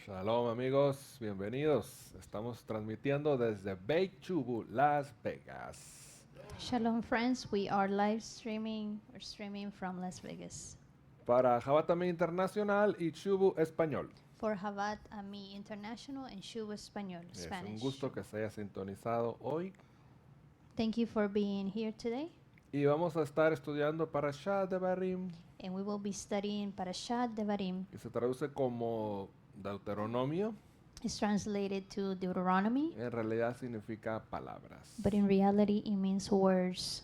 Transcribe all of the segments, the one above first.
Shalom amigos, bienvenidos. Estamos transmitiendo desde Beit Chubu, Las Vegas. Shalom, friends. We are live streaming or streaming from Las Vegas Para Jabatami Internacional y Chubu Español. for Havat Ami International and Shuba Español, Es un Spanish. gusto que se haya sintonizado hoy. Thank you for being here today. Y vamos a estar estudiando Parashat Devarim, And we will be studying Parashat Devarim. que se traduce como Deuteronomio. It's translated to Deuteronomy, En realidad significa palabras. but in reality it means words.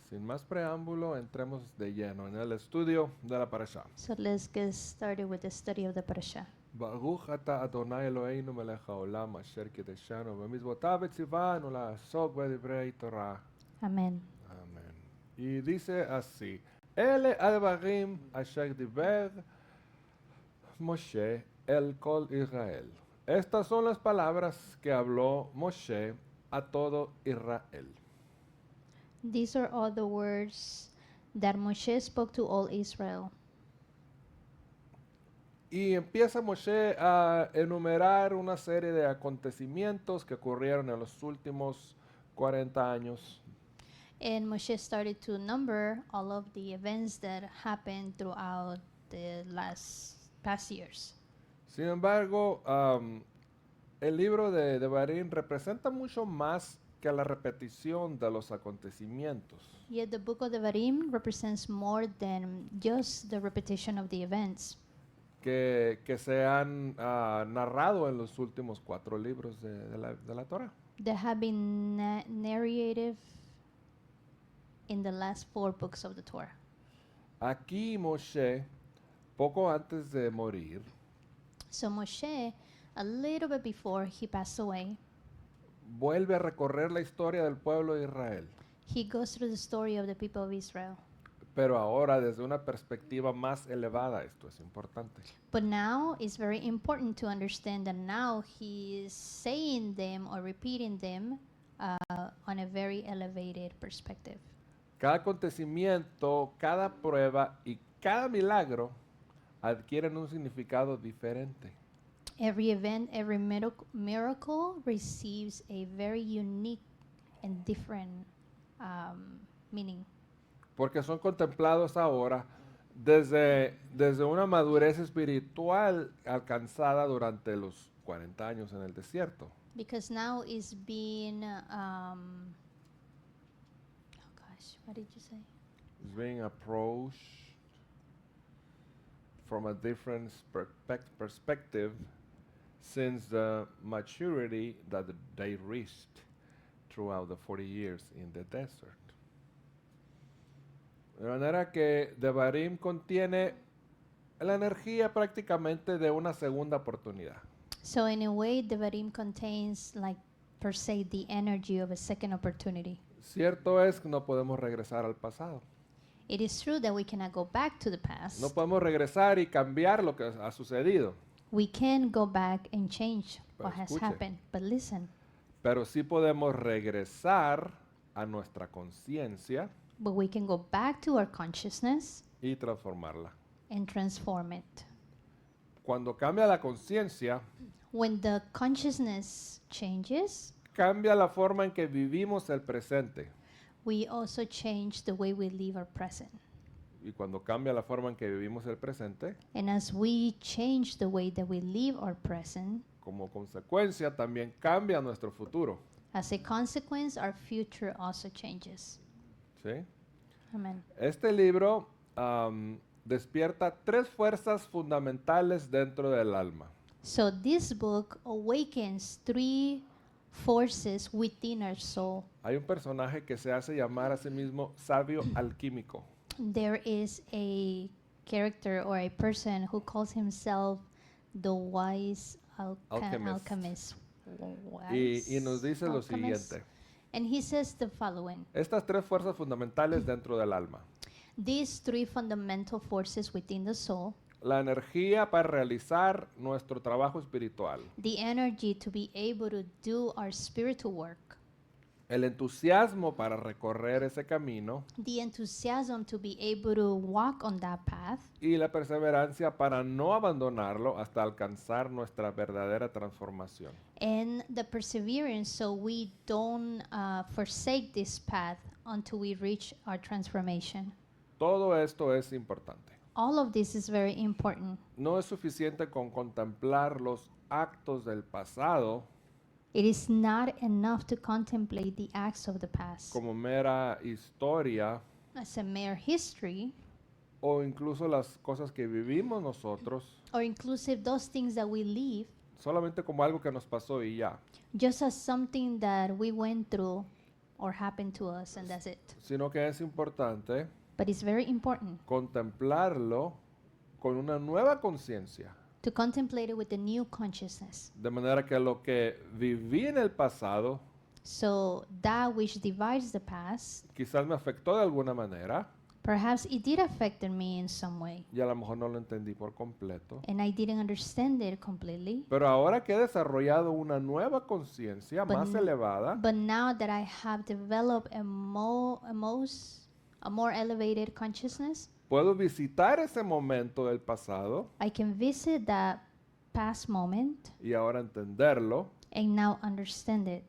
Sin más preámbulo, entremos de lleno en el estudio de la Parashat. So let's get started with the study of the Parashat. Baruch ata Adonai Eloheinu melech haolam asher kideshanu b'mizvotav etzivanu la'asok b'divrei Torah. Amen. Amén. Y dice así: Ele advarim asher diber Moshe el kol Israel. Estas son las palabras que habló Moshe a todo Israel. These are all the words that Moshe spoke to all Israel. Y empieza Moshe a enumerar una serie de acontecimientos que ocurrieron en los últimos 40 años. And Moshe started to number all of the events that happened throughout the past years. Sin embargo, el libro de Devarim representa mucho más que la repetición de los acontecimientos. Yet the book of Devarim represents more than just the repetition of the events Que se han narrado en los últimos 4 libros de la Torah. that have been narrated in the last 4 books of the Torah. Aquí Moshe, poco antes de morir, So Moshe, a little bit before he passed away, vuelve a recorrer la historia del pueblo de Israel, he goes through the story of the people of Israel. pero ahora desde una perspectiva más elevada. Esto es importante. But now it's very important to understand that now he is saying them or repeating them on a very elevated perspective. Cada acontecimiento, cada prueba y cada milagro adquieren un significado diferente. Every event, every miracle receives a very unique and different meaning. Porque son contemplados ahora desde una madurez espiritual alcanzada durante los 40 años en el desierto. Because now is being, what did you say? It's being approached from a different perspective since the maturity that they reached throughout the 40 years in the desert. De manera que Devarim contiene la energía prácticamente de una segunda oportunidad. So in a way, Devarim contains, like per se, the energy of a second opportunity. Cierto es que no podemos regresar al pasado. It is true that we cannot go back to the past. No podemos regresar y cambiar lo que ha sucedido. We can go back and change Pero what has escuche. happened. But listen, Pero sí podemos regresar a nuestra conciencia but we can go back to our consciousness y transformarla. and transform it. Cuando cambia la conciencia, When the consciousness changes, cambia la forma en que vivimos el presente. we also change the way we live our present. Y cuando cambia la forma en que vivimos el presente, And as we change the way that we live our present, como consecuencia también cambia nuestro futuro. as a consequence, our future also changes. ¿Sí? Amen. Este libro despierta 3 fuerzas fundamentales dentro del alma. So this book awakens 3 forces within our soul. Hay un personaje que se hace llamar a sí mismo sabio alquímico. There is a character or a person who calls himself the wise alchemist. Y nos dice lo Alchemist. siguiente. And he says the following. Estas 3 fuerzas fundamentales dentro del alma. These 3 fundamental forces within the soul, La energía para realizar nuestro trabajo espiritual. the energy to be able to do our spiritual work. el entusiasmo para recorrer ese camino the enthusiasm to be able to walk on that path, y la perseverancia para no abandonarlo hasta alcanzar nuestra verdadera transformación. and the perseverance so we don't forsake this path until we reach our transformation. Todo esto es importante. All of this is very important. No es suficiente con contemplar los actos del pasado It is not enough to contemplate the acts of the past como mera historia as a mere history, o incluso las cosas que vivimos nosotros or inclusive those things that we live solamente como algo que nos pasó y ya, just as something that we went through or happened to us, and that's it. sino que es importante But it's very important contemplarlo con una nueva conciencia, to contemplate it with a new consciousness. de manera que lo que viví en el pasado So that which divides the past, quizás me afectó de alguna manera perhaps it did affect me in some way, y a lo mejor no lo entendí por completo. and I didn't understand it completely. Pero ahora que he desarrollado una nueva conciencia But más n- elevada, But now that I have developed a more elevated consciousness, puedo visitar ese momento del pasado I can visit that past moment y ahora entenderlo and now understand it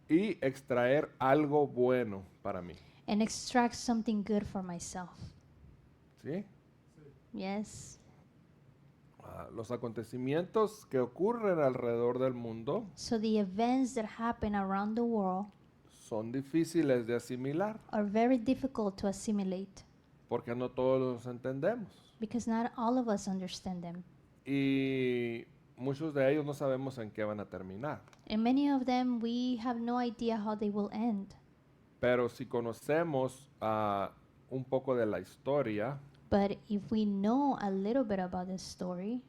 y extraer algo bueno para mí. and extract something good for myself. ¿Sí? Yes. Los acontecimientos que ocurren alrededor del mundo So the events that happen around the world son difíciles de asimilar are very difficult to assimilate porque no todos los entendemos because not all of us understand them. y muchos de ellos no sabemos en qué van a terminar. And many of them, we have no idea how they will end. Pero si conocemos un poco de la historia, But if we know a little bit about the story,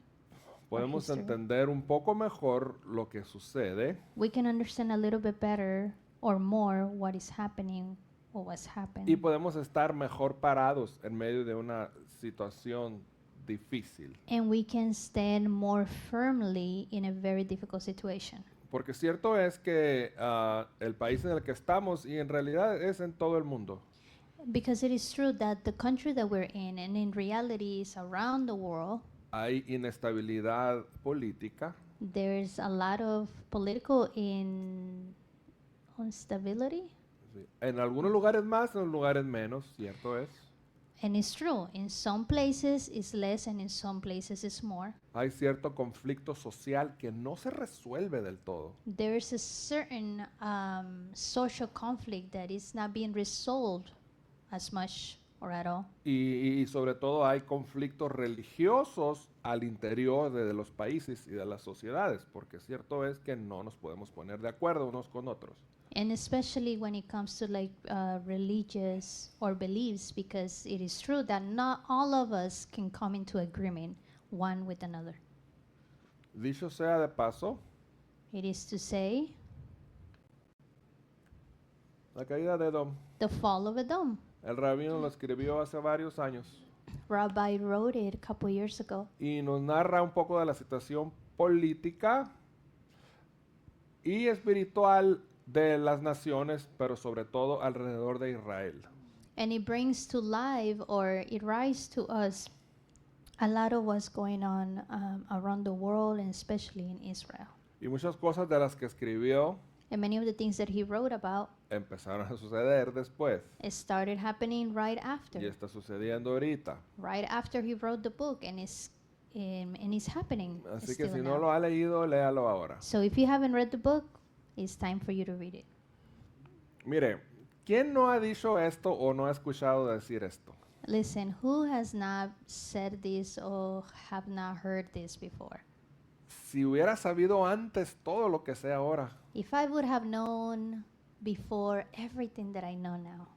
podemos history. entender un poco mejor lo que sucede we can understand a little bit better or more what is happening or what's happened. y podemos estar mejor parados en medio de una situación difícil. And we can stand more firmly in a very difficult situation. Porque cierto es que el país en el que estamos, y en realidad es en todo el mundo, Because it is true that the country that we're in, and in reality is around the world, hay inestabilidad política, there's a lot of political instability. ¿sí? En algunos lugares más, en otros lugares menos, cierto es. And it's true. In some places it's less and in some places it's more. Hay cierto conflicto social que no se resuelve del todo. There is a certain social conflict that is not being resolved as much or at all. Y sobre todo hay conflictos religiosos al interior de los países y de las sociedades, porque cierto es que no nos podemos poner de acuerdo unos con otros. And especially when it comes to like religious or beliefs, because it is true that not all of us can come into agreement one with another. Dicho sea de paso, It is to say, la caída de Edom, the fall of Edom. el rabino lo escribió hace varios años Rabbi wrote it a couple years ago, y nos narra un poco de la situación política y espiritual de las naciones, pero sobre todo alrededor de Israel. and it brings to life, or it rises to us, a lot of what's going on around the world and especially in Israel. Y muchas cosas de las que escribió And many of the things that he wrote about empezaron a suceder después it started happening right after. y está sucediendo ahorita. Right after he wrote the book, and it's happening. Así que still si now. no lo ha leído, léalo ahora. So if you haven't read the book, it's time for you to read it. Mire, ¿quién no ha dicho esto o no ha escuchado decir esto? Listen, who has not said this or have not heard this before? Si hubiera sabido antes todo lo que sé ahora, If I would have known before everything that I know now.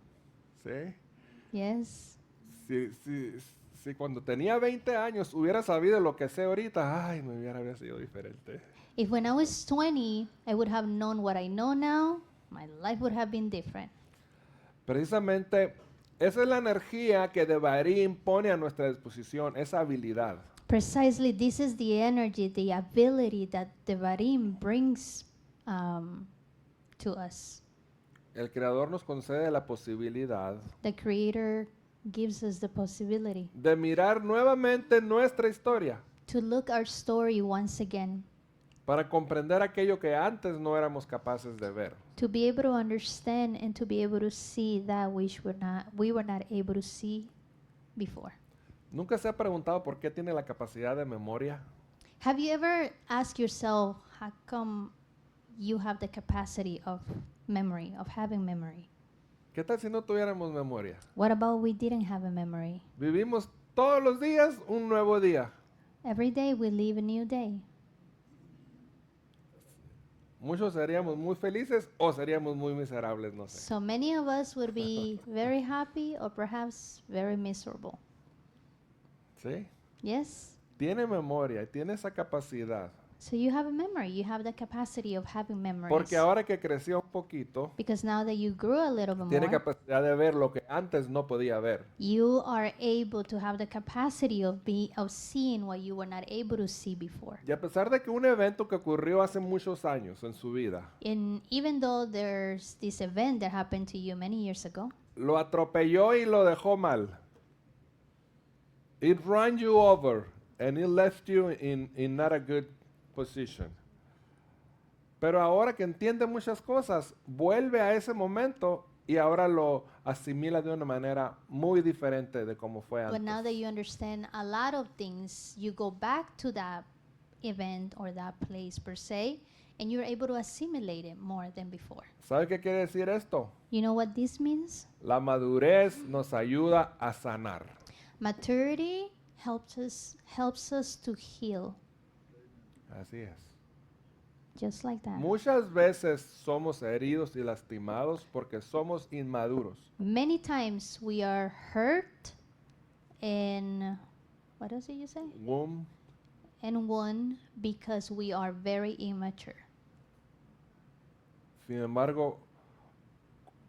¿sí? Yes. Si cuando tenía 20 años hubiera sabido lo que sé ahorita, ay, me hubiera sido diferente. If when I was 20, I would have known what I know now, my life would have been different. Precisamente, esa es la energía que Devarim pone a nuestra disposición, esa habilidad. Precisely, this is the energy, the ability that the Varim brings to us. el Creador nos concede la posibilidad the Creator gives us the possibility de mirar nuevamente nuestra historia to look our story once again, para comprender aquello que antes no éramos capaces de ver. to be able to understand and to be able to see that which we were not able to see before. ¿Nunca se ha preguntado por qué tiene la capacidad de memoria? Have you ever asked yourself, how come you have the capacity of memory, of having memory? ¿Qué tal si no tuviéramos memoria? What about we didn't have a memory? Vivimos todos los días un nuevo día. Every day we live a new day. Muchos seríamos muy felices o seríamos muy miserables, no sé. So many of us would be very happy or perhaps very miserable. ¿Sí? Yes? Tiene memoria y tiene esa capacidad. So you have a memory. You have the capacity of having memories. Porque ahora que creció un poquito, Because now that you grew a little bit tiene more, capacidad de ver lo que antes no podía ver. you are able to have the capacity of seeing what you were not able to see before. Y a pesar de que un evento que ocurrió hace muchos años en su vida, And even though there's this event that happened to you many years ago, lo atropelló y lo dejó mal. It ran you over and it left you in not a good position. Pero ahora que entiende muchas cosas, vuelve a ese momento y ahora lo asimila de una manera muy diferente de como fue but now that antes. you understand a lot of things, you go back to that event or that place per se, and you're able to assimilate it more than before. ¿Sabe qué quiere decir esto? You know what this means? La madurez nos ayuda a sanar. Maturity helps us to heal, Así es. just like that. Muchas veces somos heridos y lastimados porque somos inmaduros. Many times we are hurt and what else did you say? Womb, And one because we are very immature. sin embargo,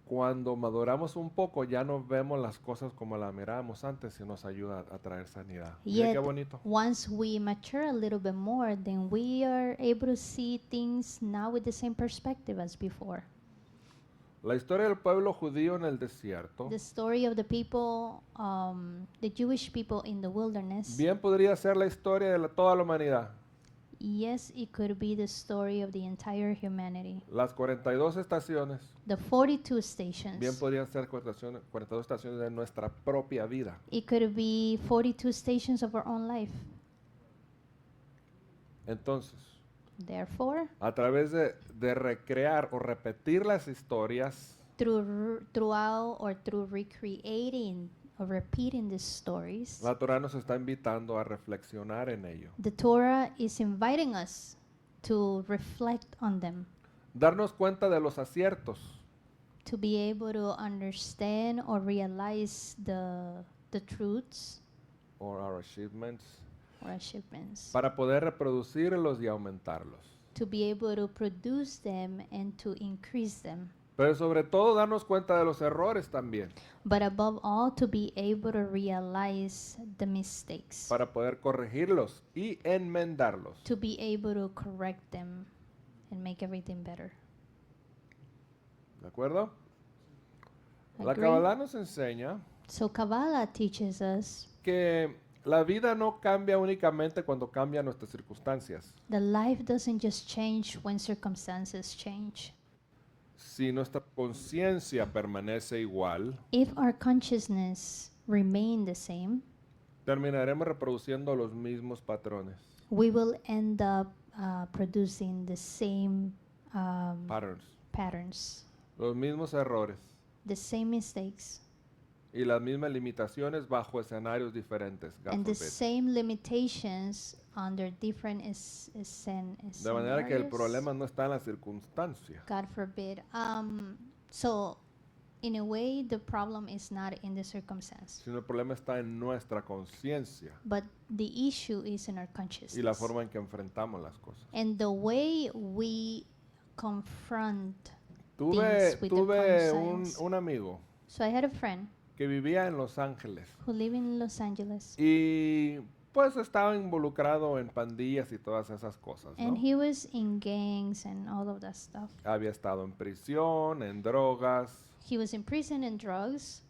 cuando maduramos un poco ya no vemos las cosas como las mirábamos antes y nos ayuda a traer sanidad. Mire Yet, qué bonito. once we mature a little bit more, then we are able to see things now with the same perspective as before. La historia del pueblo judío en el desierto The story of the people, the Jewish people in the wilderness, bien podría ser la historia de toda la humanidad. yes, it could be the story of the entire humanity. Las 42 estaciones The 42 bien stations, podrían ser 42 estaciones de nuestra propia vida. it could be 42 stations of our own life. Entonces, Therefore, a través de recrear o repetir las historias, throughout or through recreating or repeating these stories, la Torah nos está invitando a reflexionar en ello. the Torah is inviting us to reflect on them, Darnos cuenta de los aciertos, to be able to understand or realize the truths or our achievements, or achievements, para poder reproducirlos y aumentarlos. to be able to produce them and to increase them. Pero sobre todo darnos cuenta de los errores también, But above all, to be able to realize the mistakes, para poder corregirlos y enmendarlos. to be able to correct them and make everything better. ¿De acuerdo? La Agree? Kabbalah nos enseña So Kabbalah teaches us que la vida no cambia únicamente cuando cambian nuestras circunstancias. that life doesn't just change when circumstances change. Si nuestra conciencia permanece igual, If our consciousness remain the same, terminaremos reproduciendo los mismos patrones, we will end up producing the same patterns, los mismos errores the same mistakes, y las mismas limitaciones bajo escenarios diferentes. God and the forbid. same limitations under different De manera que el scenarios. problema no está en la circunstancia, God forbid. So, in a way, the problem is not in the circumstance, sino el problema está en nuestra conciencia but the issue is in our y la consciousness forma en que enfrentamos las cosas. and the way we confront. Tuve, with the tuve conscience. un amigo So I had a friend que vivía en Los Ángeles who lived in Los Angeles, y pues estaba involucrado en pandillas y todas esas cosas, And ¿no? he was in gangs and all of that stuff. Había estado en prisión, en drogas, He was in prison and drugs,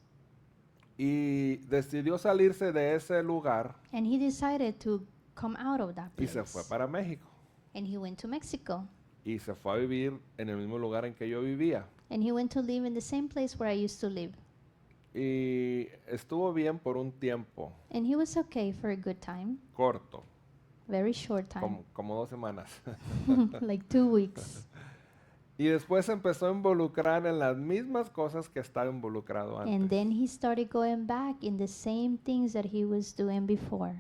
y decidió salirse de ese lugar and he decided to come out of that y se fue place. para México. And he went to Mexico. Y se fue a vivir en el mismo lugar en que yo vivía. And he went to live in the same place where I used to live. Y estuvo bien por un tiempo And he was okay for a good time, corto, very short time, como 2 semanas. like 2 weeks. Y después se empezó a involucrar en las mismas cosas que estaba involucrado And antes. then he started going back in the same things that he was doing before.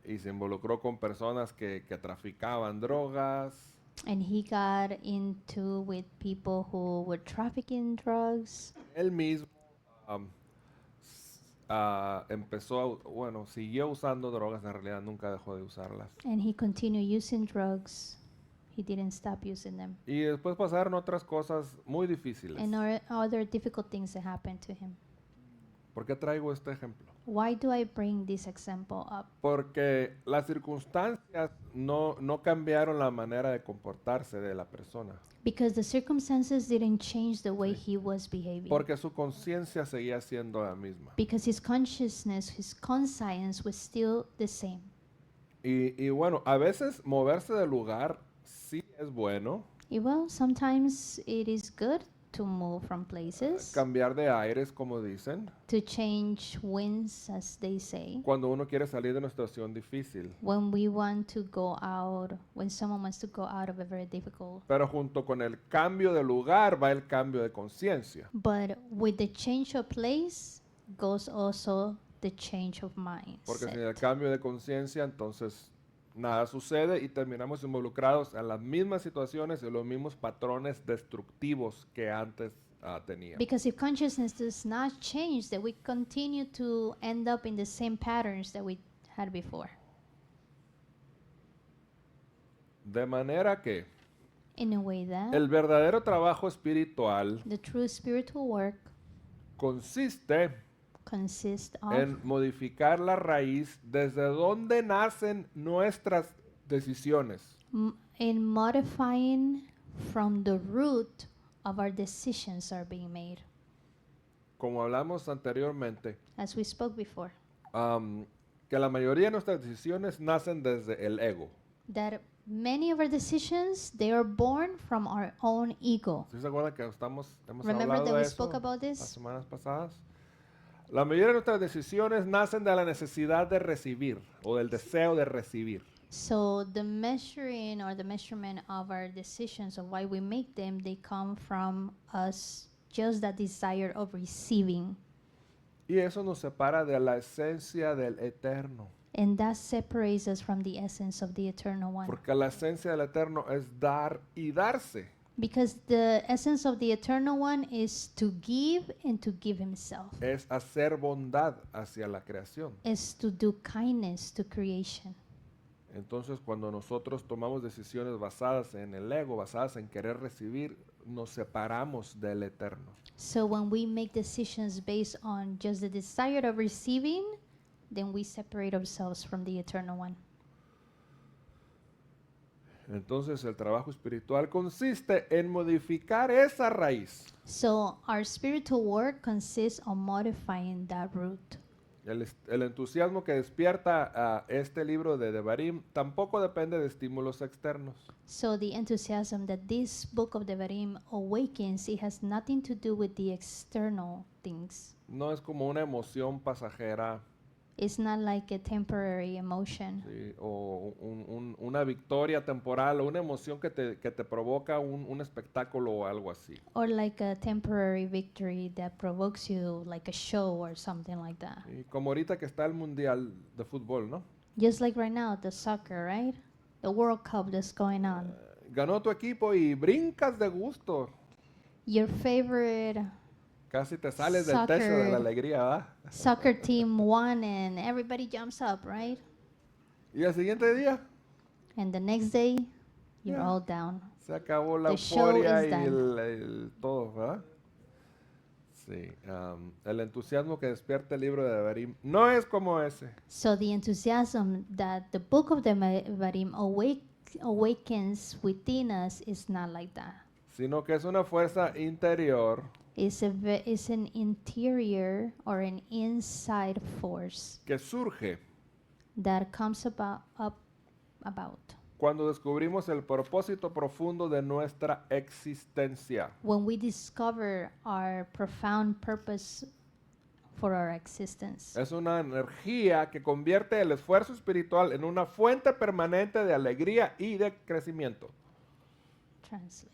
Y se involucró con personas que traficaban drogas. And he got into with people who were trafficking drugs. Él mismo siguió usando drogas, en realidad nunca dejó de usarlas. And he continued using drugs. He didn't stop using them. Y después pasaron otras cosas muy difíciles. And other difficult things that happened to him. ¿Por qué traigo este ejemplo? Why do I bring this example up? Porque las circunstancias no cambiaron la manera de comportarse de la persona. Because the circumstances didn't change the way he was behaving. Porque su conciencia seguía siendo la misma. Because his consciousness, his conscience was still the same. Y bueno, a veces moverse de lugar sí es bueno. Well, sometimes it is good to move from places, Cambiar de aires, como dicen. to change winds, as they say. Cuando uno quiere salir de una situación difícil. When we want to go out, when someone wants to go out of a very difficult. Pero junto con el cambio de lugar va el cambio de conciencia. But with the change of place goes also the change of Porque sin el mindset. cambio de conciencia, entonces nada sucede y terminamos involucrados en las mismas situaciones y los mismos patrones destructivos que antes teníamos. Because if consciousness does not change, then we continue to end up in the same patterns that we had before. De manera que In a way that el verdadero trabajo espiritual the true spiritual work consiste consists of en modificar la raíz desde donde nacen nuestras decisiones. in modifying from the root of our decisions are being made. Como hablamos anteriormente, As we spoke before, que la mayoría de nuestras decisiones nacen desde el ego. that many of our decisions, they are born from our own ego. ¿Sí se acuerdan que hemos Remember hablado that de we eso spoke about las this? semanas pasadas? La mayoría de nuestras decisiones nacen de la necesidad de recibir o del deseo de recibir. So the measuring or the measurement of our decisions of why we make them, they come from us just that desire of receiving. Y eso nos separa de la esencia del eterno. And that separates us from the essence of the Eternal One. Porque la esencia del eterno es dar y darse. Because the essence of the Eternal One is to give and to give Himself, Es hacer bondad hacia la creación. is to do kindness to creation. Entonces, cuando nosotros tomamos decisiones basadas en el ego, basadas en querer recibir, nos separamos del eterno. So when we make decisions based on just the desire of receiving, then we separate ourselves from the Eternal One. Entonces, el trabajo espiritual consiste en modificar esa raíz. So our spiritual work consists of modifying that root. El entusiasmo que despierta este libro de Devarim tampoco depende de estímulos externos. So the enthusiasm that this book of Devarim awakens, it has nothing to do with the external things. No es como una emoción pasajera, It's not like a temporary emotion ¿sí? O una victoria temporal o una emoción que te provoca un espectáculo o algo así. or like a temporary victory that provokes you like a show or something like that. Y como ahorita que está el Mundial de Fútbol, ¿no? Just like right now, the soccer, right? The World Cup that's going on. Ganó tu equipo y brincas de gusto. Your favorite Casi te sales del techo de Soccer. la alegría, ¿verdad? soccer team won and everybody jumps up, right? Y al siguiente día And the next day, you're Yeah. all down. se acabó la The show euforia is y done. el todo, ¿verdad? Sí, el entusiasmo que despierta el libro de Devarim no es como ese. So the enthusiasm that the book of the Devarim awakens within us is not like that. Sino que es una fuerza interior It's an interior or an inside force que surge that comes about cuando descubrimos el propósito profundo de nuestra existencia. when we discover our profound purpose for our existence. Es una energía que convierte el esfuerzo espiritual en una fuente permanente de alegría y de crecimiento. Translate.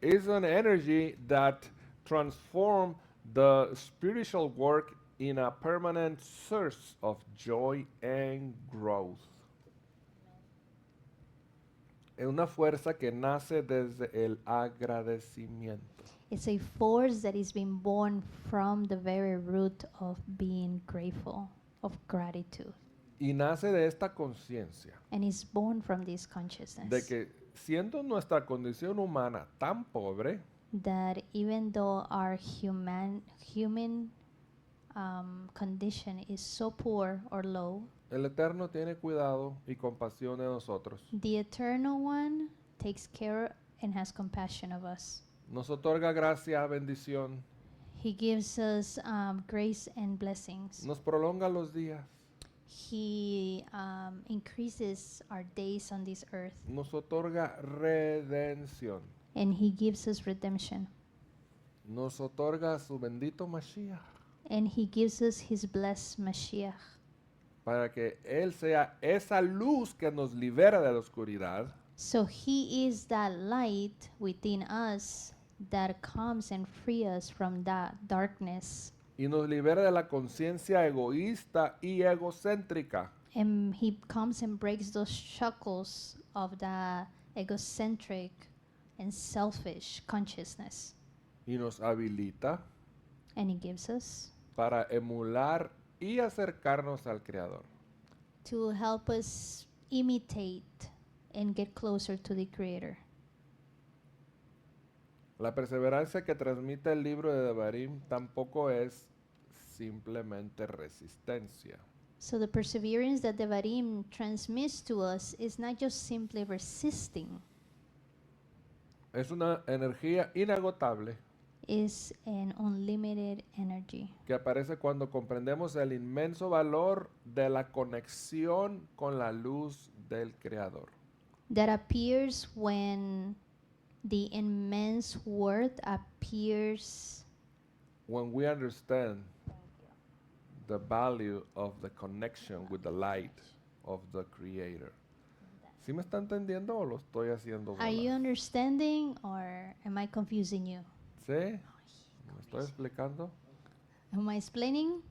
It's an energy that transforms the spiritual work in a permanent source of joy and growth. Es una fuerza que nace desde el agradecimiento. It's a force that is being born from the very root of being grateful, of gratitude. Y nace de esta conciencia And is born from this de consciousness que siendo nuestra condición humana tan pobre, that even though our human condition is so poor or low, el Eterno tiene cuidado y compasión de nosotros. the Eternal One takes care and has compassion of us. Nos otorga gracia, bendición, He gives us grace and blessings. nos prolonga los días, He increases our days on this earth, nos otorga redención, and He gives us redemption, nos otorga su bendito Mashiach and He gives us His blessed Mashiach, para que Él sea esa luz que nos libera de la oscuridad so He is that light within us that comes and frees us from that darkness, y nos libera de la conciencia egoísta y egocéntrica and He comes and breaks those shackles of the egocentric and selfish consciousness, y nos habilita and He gives us para emular y acercarnos al Creador. to help us imitate and get closer to the Creator. La perseverancia que transmite el libro de Devarim tampoco es simplemente resistencia. So the perseverance that Devarim transmits to us is not just simply resisting, Es una energía inagotable it's an unlimited energy que aparece cuando comprendemos el inmenso valor de la conexión con la luz del Creador. that appears when the immense worth appears When we understand the value of the connection with the light of the Creator. ¿Sí me está entendiendo o lo estoy haciendo Are you bolas? understanding or am I confusing you? ¿Sí? ¿Me estoy explicando? Am I explaining?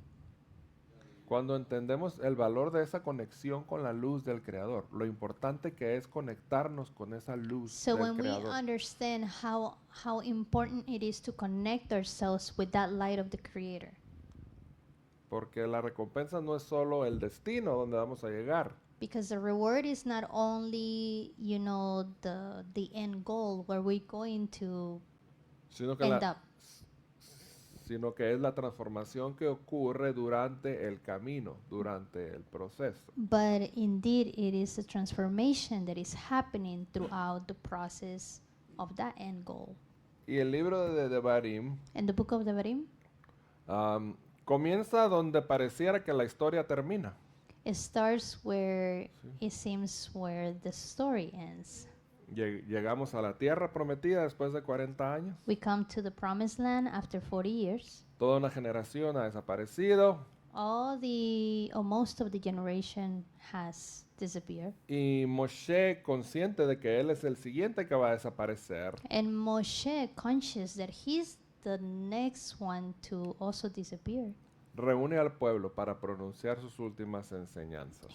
Cuando entendemos el valor de esa conexión con la luz del Creador, lo importante que es conectarnos con esa luz So del when we Creador. understand how important it is to connect ourselves with that light of the Creator, Porque la recompensa no es solo el destino donde vamos a llegar, because the reward is not only the end goal where we're going to sino que, end up, sino que es la transformación que ocurre durante el camino, durante el proceso. but indeed it is a transformation that is happening throughout the process of that end goal. Y el libro de Devarim And the book of Devarim, comienza donde pareciera que la historia termina. it starts where it seems where the story ends. Llegamos a la tierra prometida después de 40 años. We come to the promised land after 40 years. Toda una generación ha desaparecido Most of the generation has disappeared. y Moshe, consciente de que él es el siguiente que va a desaparecer, And Moshe, conscious that he's the next one to also disappear, reúne al pueblo para pronunciar sus últimas enseñanzas.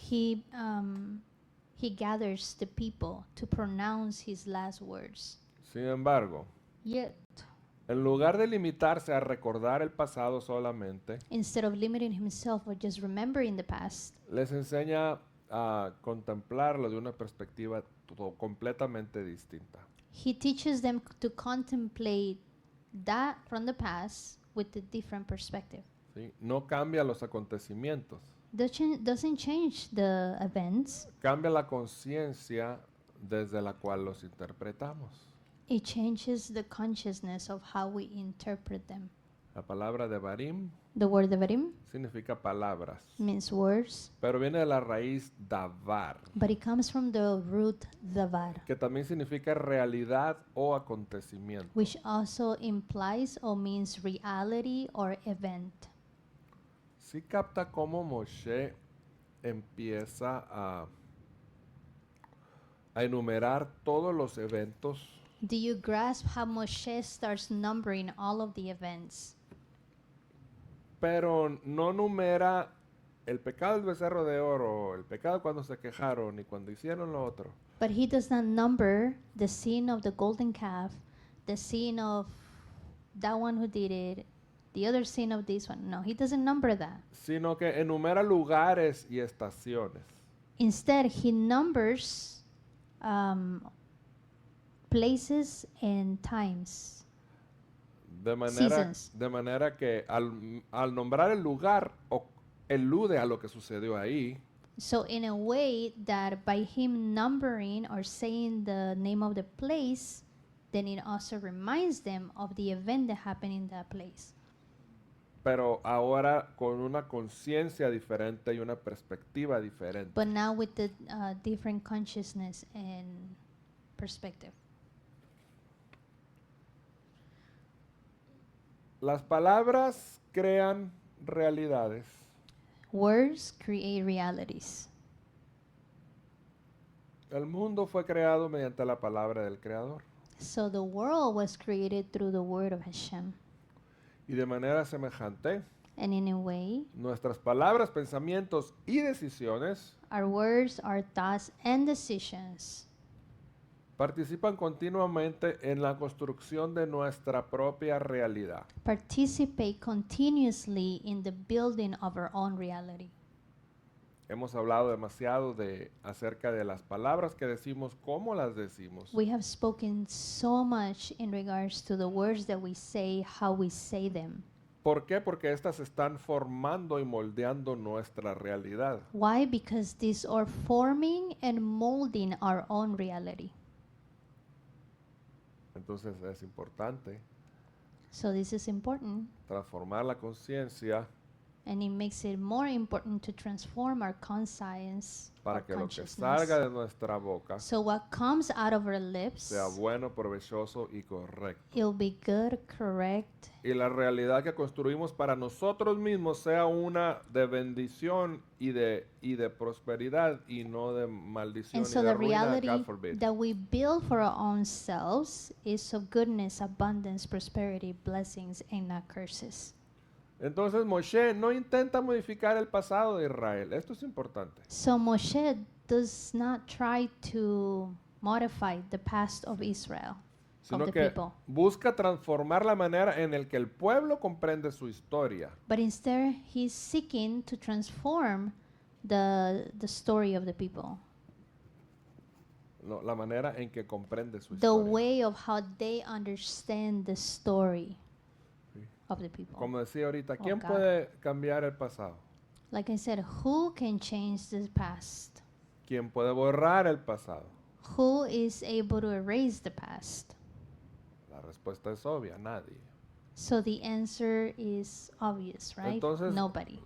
he gathers the people to pronounce his last words. Sin embargo, Yet, en lugar de limitarse a recordar el pasado solamente, instead of limiting himself or just remembering the past, les enseña a contemplarlo de una perspectiva completamente distinta. he teaches them to contemplate that from the past with the different perspective. ¿sí? No cambia los acontecimientos, Doesn't change the events. cambia la conciencia desde la cual los interpretamos. It changes the consciousness of how we interpret them. La palabra de Barim The word Devarim significa palabras, means words, pero viene de la raíz davar, but it comes from the root Davar, que también significa realidad o acontecimiento. which also implies or means reality or event. Sí capta cómo Moshe empieza a enumerar todos los eventos, Do you grasp how Moshe starts numbering all of the events? pero no numera el pecado del becerro de oro, el pecado cuando se quejaron y cuando hicieron lo otro. But he does not number the sin of the golden calf, the sin of that one who did it, the other sin of this one. No, he doesn't number that. Sino que enumera lugares y estaciones. Instead, he numbers places and times. Seasons. De manera que al nombrar el lugar, elude a lo que sucedió ahí, So in a way that by him numbering or saying the name of the place, then it also reminds them of the event that happened in that place. pero ahora con una conciencia diferente y una perspectiva diferente. But now with the different consciousness and perspective. Las palabras crean realidades. Words create realities. El mundo fue creado mediante la palabra del Creador. So the world was created through the word of Hashem. Y de manera semejante, And in a way, nuestras palabras, pensamientos y decisiones our words, our thoughts, and decisions participan continuamente en la construcción de nuestra propia realidad. participate continuously in the building of our own reality. Hemos hablado demasiado acerca de las palabras que decimos, cómo las decimos. We have spoken so much in regards to the words that we say, how we say them. ¿Por qué? Porque estas están formando y moldeando nuestra realidad. Why? Because these are forming and molding our own reality. Entonces es importante So this is important, transformar la conciencia and it makes it more important to transform our conscience para or que lo que consciousness. salga de nuestra boca So what comes out of our lips, sea bueno, provechoso y correcto. it'll be good, correct, Y la realidad que construimos para nosotros mismos sea una de bendición y de prosperidad y no de maldición and y so de the ruina, reality God forbid. that we build for our own selves is of goodness, abundance, prosperity, blessings, and not curses. Entonces Moshe no intenta modificar el pasado de Israel. Esto es importante. So Moshe does not try to modify the past of Israel, of Sino the que people, busca transformar la manera en el que el pueblo comprende su historia. but instead he's seeking to transform the story of the people, No, la manera en que comprende su the historia. way of how they understand the story Sí. of the people. Como decía ahorita, ¿quién God. puede cambiar el pasado? Like I said, who can change the past? ¿Quién puede borrar el pasado? Who is able to erase the past? La respuesta es obvia, nadie. So the answer is obvious, right? Entonces, Nobody.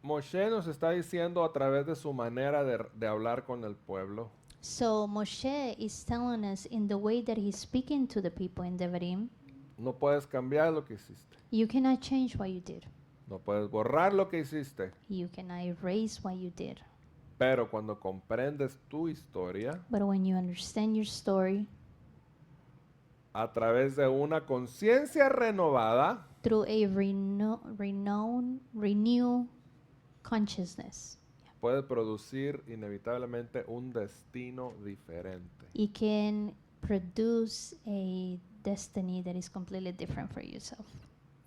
Moshe nos está diciendo a través de su manera de hablar con el pueblo, So Moshe is telling us in the way that he's speaking to the people in Devarim, no puedes cambiar lo que hiciste, you cannot change what you did. no puedes borrar lo que hiciste, You cannot erase what you did. pero cuando comprendes tu historia But when you understand your story a través de una conciencia renovada, through a renew consciousness, puede producir inevitablemente un destino diferente. it can produce a destiny that is completely different for yourself.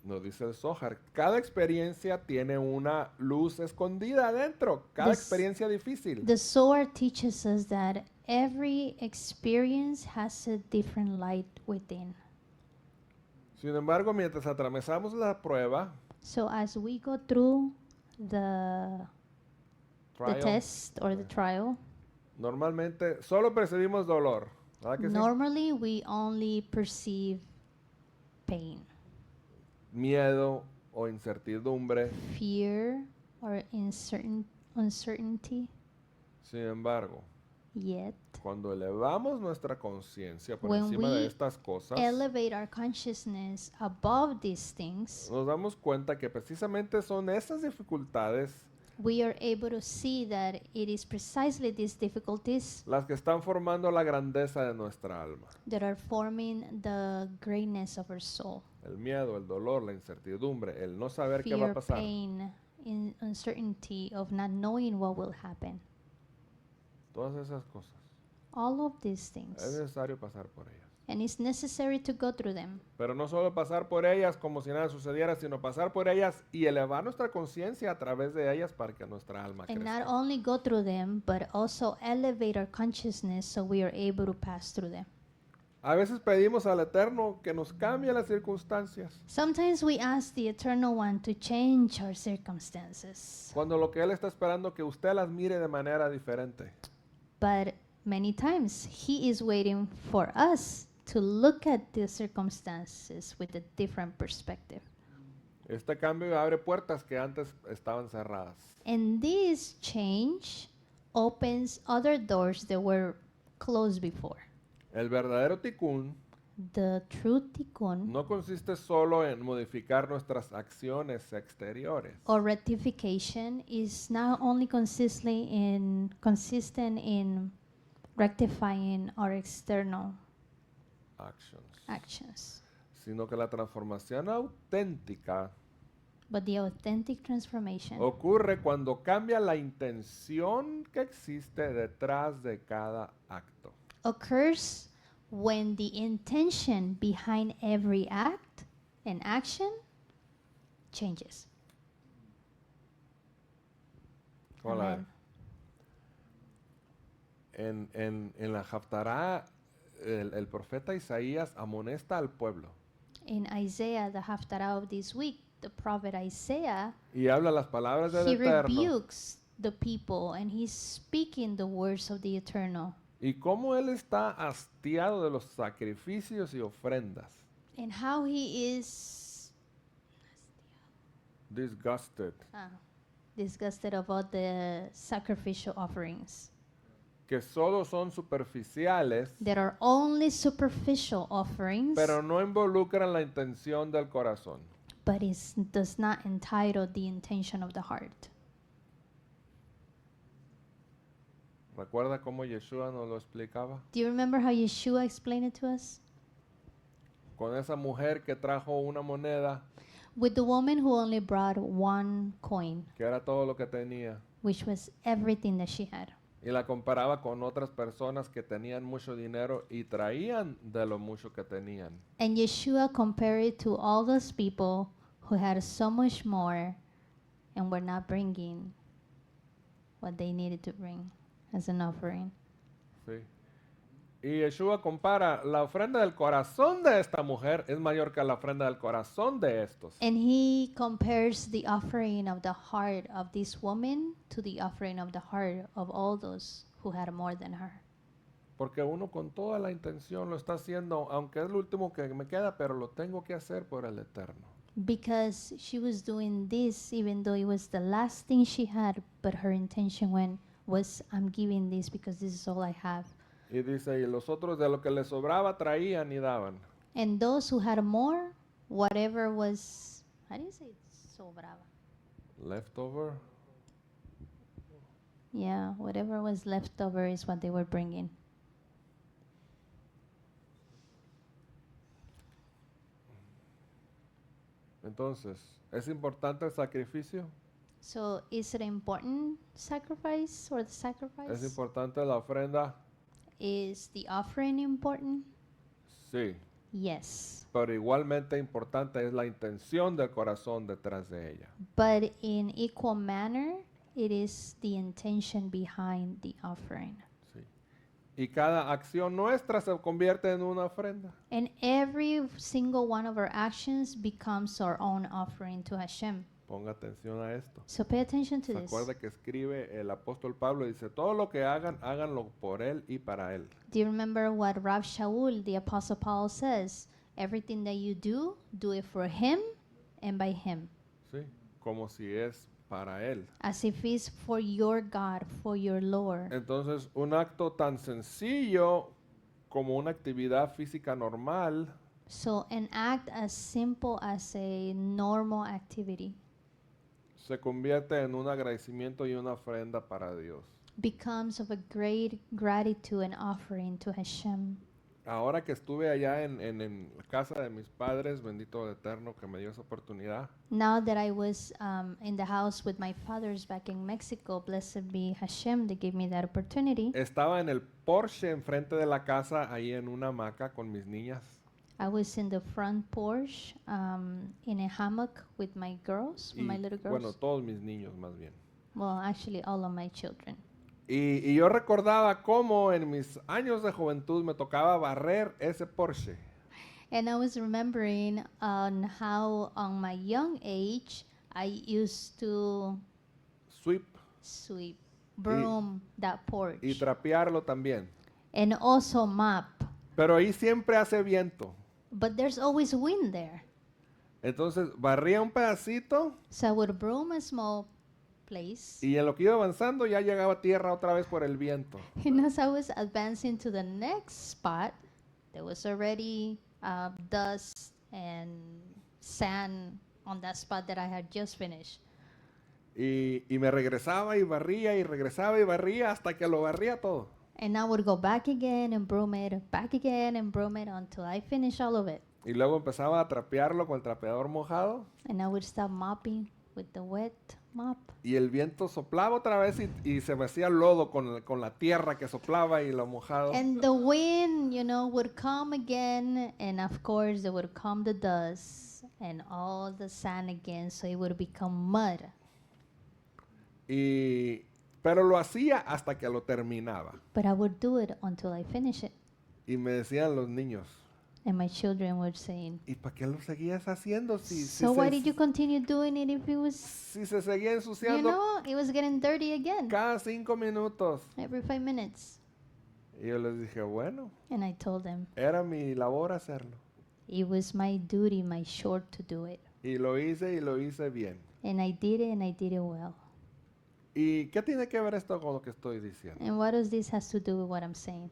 Nos dice el Zohar, cada experiencia tiene una luz escondida adentro, cada This- experiencia difícil. The Zohar teaches us that every experience has a different light within. Sin embargo, mientras atravesamos la prueba, So as we go through the trial, test or the trial, normalmente solo percibimos dolor, ¿verdad que sí? normally we only perceive pain, Miedo o incertidumbre. fear, or uncertainty. Sin embargo, Yet, cuando elevamos nuestra conciencia por when encima de we estas cosas, elevate our consciousness above these things, nos damos cuenta que precisamente son esas dificultades we are able to see that it is precisely these difficulties las que están formando la grandeza de nuestra alma. that are forming the greatness of our soul. El miedo, el dolor, la incertidumbre, el no saber qué va a Fear, pasar. pain, uncertainty of not knowing what will happen. Todas esas cosas. All of these Es things. necesario pasar por ellas. And it's necessary to go through them. Pero no solo pasar por ellas como si nada sucediera, sino pasar por ellas y elevar nuestra conciencia a través de ellas para que nuestra alma And not crezca. only go through them, but also elevate our consciousness so we are able to pass through them. A veces pedimos al Eterno que nos cambie las circunstancias, Sometimes we ask the Eternal One to change our circumstances. cuando lo que Él está esperando que usted las mire de manera diferente. But many times He is waiting for us to look at the circumstances with a different perspective. Este cambio abre puertas que antes estaban cerradas. And this change opens other doors that were closed before. El verdadero tikkun The true tikkun no consiste solo en modificar nuestras acciones exteriores, or rectification is not only consistent in rectifying our external actions, sino que la transformación auténtica but the authentic transformation ocurre cuando cambia la intención que existe detrás de cada acto. occurs when the intention behind every act and action changes. Vamos a ver. Amen. En la Haftará, el profeta Isaías amonesta al pueblo In Isaiah, the Haftarah of this week, the prophet Isaiah, y habla las palabras del he Eterno rebukes the people and he's speaking the words of the Eternal. y cómo él está hastiado de los sacrificios y ofrendas, And how he is disgusted, disgusted about the sacrificial offerings que solo son superficiales, that are only superficial offerings, pero no involucran la intención del corazón. but it does not entitle the intention of the heart. ¿Recuerda cómo Yeshua nos lo explicaba? Do you remember how Yeshua explained it to us? Con esa mujer que trajo una moneda, With the woman who only brought one coin, que era todo lo que tenía, which was everything that she had. y la comparaba con otras personas que tenían mucho dinero y traían de lo mucho que tenían. And Yeshua compared it to all those people who had so much more and were not bringing what they needed to bring as an offering. Sí. Y Yeshua compara la ofrenda del corazón de esta mujer es mayor que la ofrenda del corazón de estos. And he compares the offering of the heart of this woman to the offering of the heart of all those who had more than her. Porque uno con toda la intención lo está haciendo, aunque es lo último que me queda, pero lo tengo que hacer por el Eterno. Because she was doing this even though it was the last thing she had, but her intention was I'm giving this because this is all I have. Y dice, y los otros de lo que les sobraba traían y daban. And those who had more, whatever was, how do you say sobraba? Leftover. Yeah, whatever was left over is what they were bringing. Entonces, ¿es importante el sacrificio? So is it important sacrifice or the sacrifice? ¿Es importante la ofrenda? Is the offering important? Sí. Yes. Pero igualmente importante es la intención del corazón detrás de ella. But in equal manner, it is the intention behind the offering. Sí. Y cada acción nuestra se convierte en una ofrenda. And every single one of our actions becomes our own offering to Hashem. Ponga atención a esto. So pay attention to Se this. acuerda que escribe el apóstol Pablo, dice, todo lo que hagan, háganlo por él y para él. Do you remember what Rav Shaul, the Apostle Paul, says? Everything that you do it for him and by him. ¿Sí? Como si es para él. As if it's for your God, for your Lord. Entonces, un acto tan sencillo como una actividad física normal So an act as simple as a normal activity se convierte en un agradecimiento y una ofrenda para Dios. becomes of a great gratitude and offering to Hashem. Ahora que estuve allá en la casa de mis padres, bendito el Eterno que me dio esa oportunidad, Now that I was in the house with my fathers back in Mexico, blessed be Hashem that gave me that opportunity. estaba en el Porsche enfrente de la casa, ahí en una hamaca con mis niñas. I was in the front porch in a hammock with my girls, Y, my little girls. bueno, todos mis niños más bien. Well, actually, all of my children. Y yo recordaba cómo en mis años de juventud me tocaba barrer ese Porsche. And I was remembering on how, on my young age, I used to Sweep sweep, broom that porch, y trapearlo también. and also mop. Pero ahí siempre hace viento. But there's always wind there. Entonces barría un pedacito So I would broom a small place, y en lo que iba avanzando ya llegaba a tierra otra vez por el viento. and as I was advancing to the next spot, there was already dust and sand on that spot that I had just finished. Y me regresaba y barría y regresaba y barría hasta que lo barría todo. And I would go back again and broom it, back again and broom it until I finish all of it. Y luego empezaba a trapearlo con el trapeador mojado And I would stop mopping with the wet mop. y el viento soplaba otra vez y se me hacía lodo con la tierra que soplaba y lo mojado. And the wind, would come again, and of course there would come the dust and all the sand again, so it would become mud. Pero lo hacía hasta que lo terminaba. But I would do it until I finish it. Y me decían los niños, And my children were saying, ¿y para qué lo seguías haciendo so why did you continue doing it if it was, si se seguía ensuciando it was getting dirty again cada 5 minutos? every 5 minutes? Y yo les dije, bueno, And I told them, era mi labor hacerlo. it was my duty, my chore to do it. Y lo hice bien. And I did it, and I did it well. ¿Y qué tiene que ver esto con lo que estoy diciendo? And what does this has to do with what I'm saying?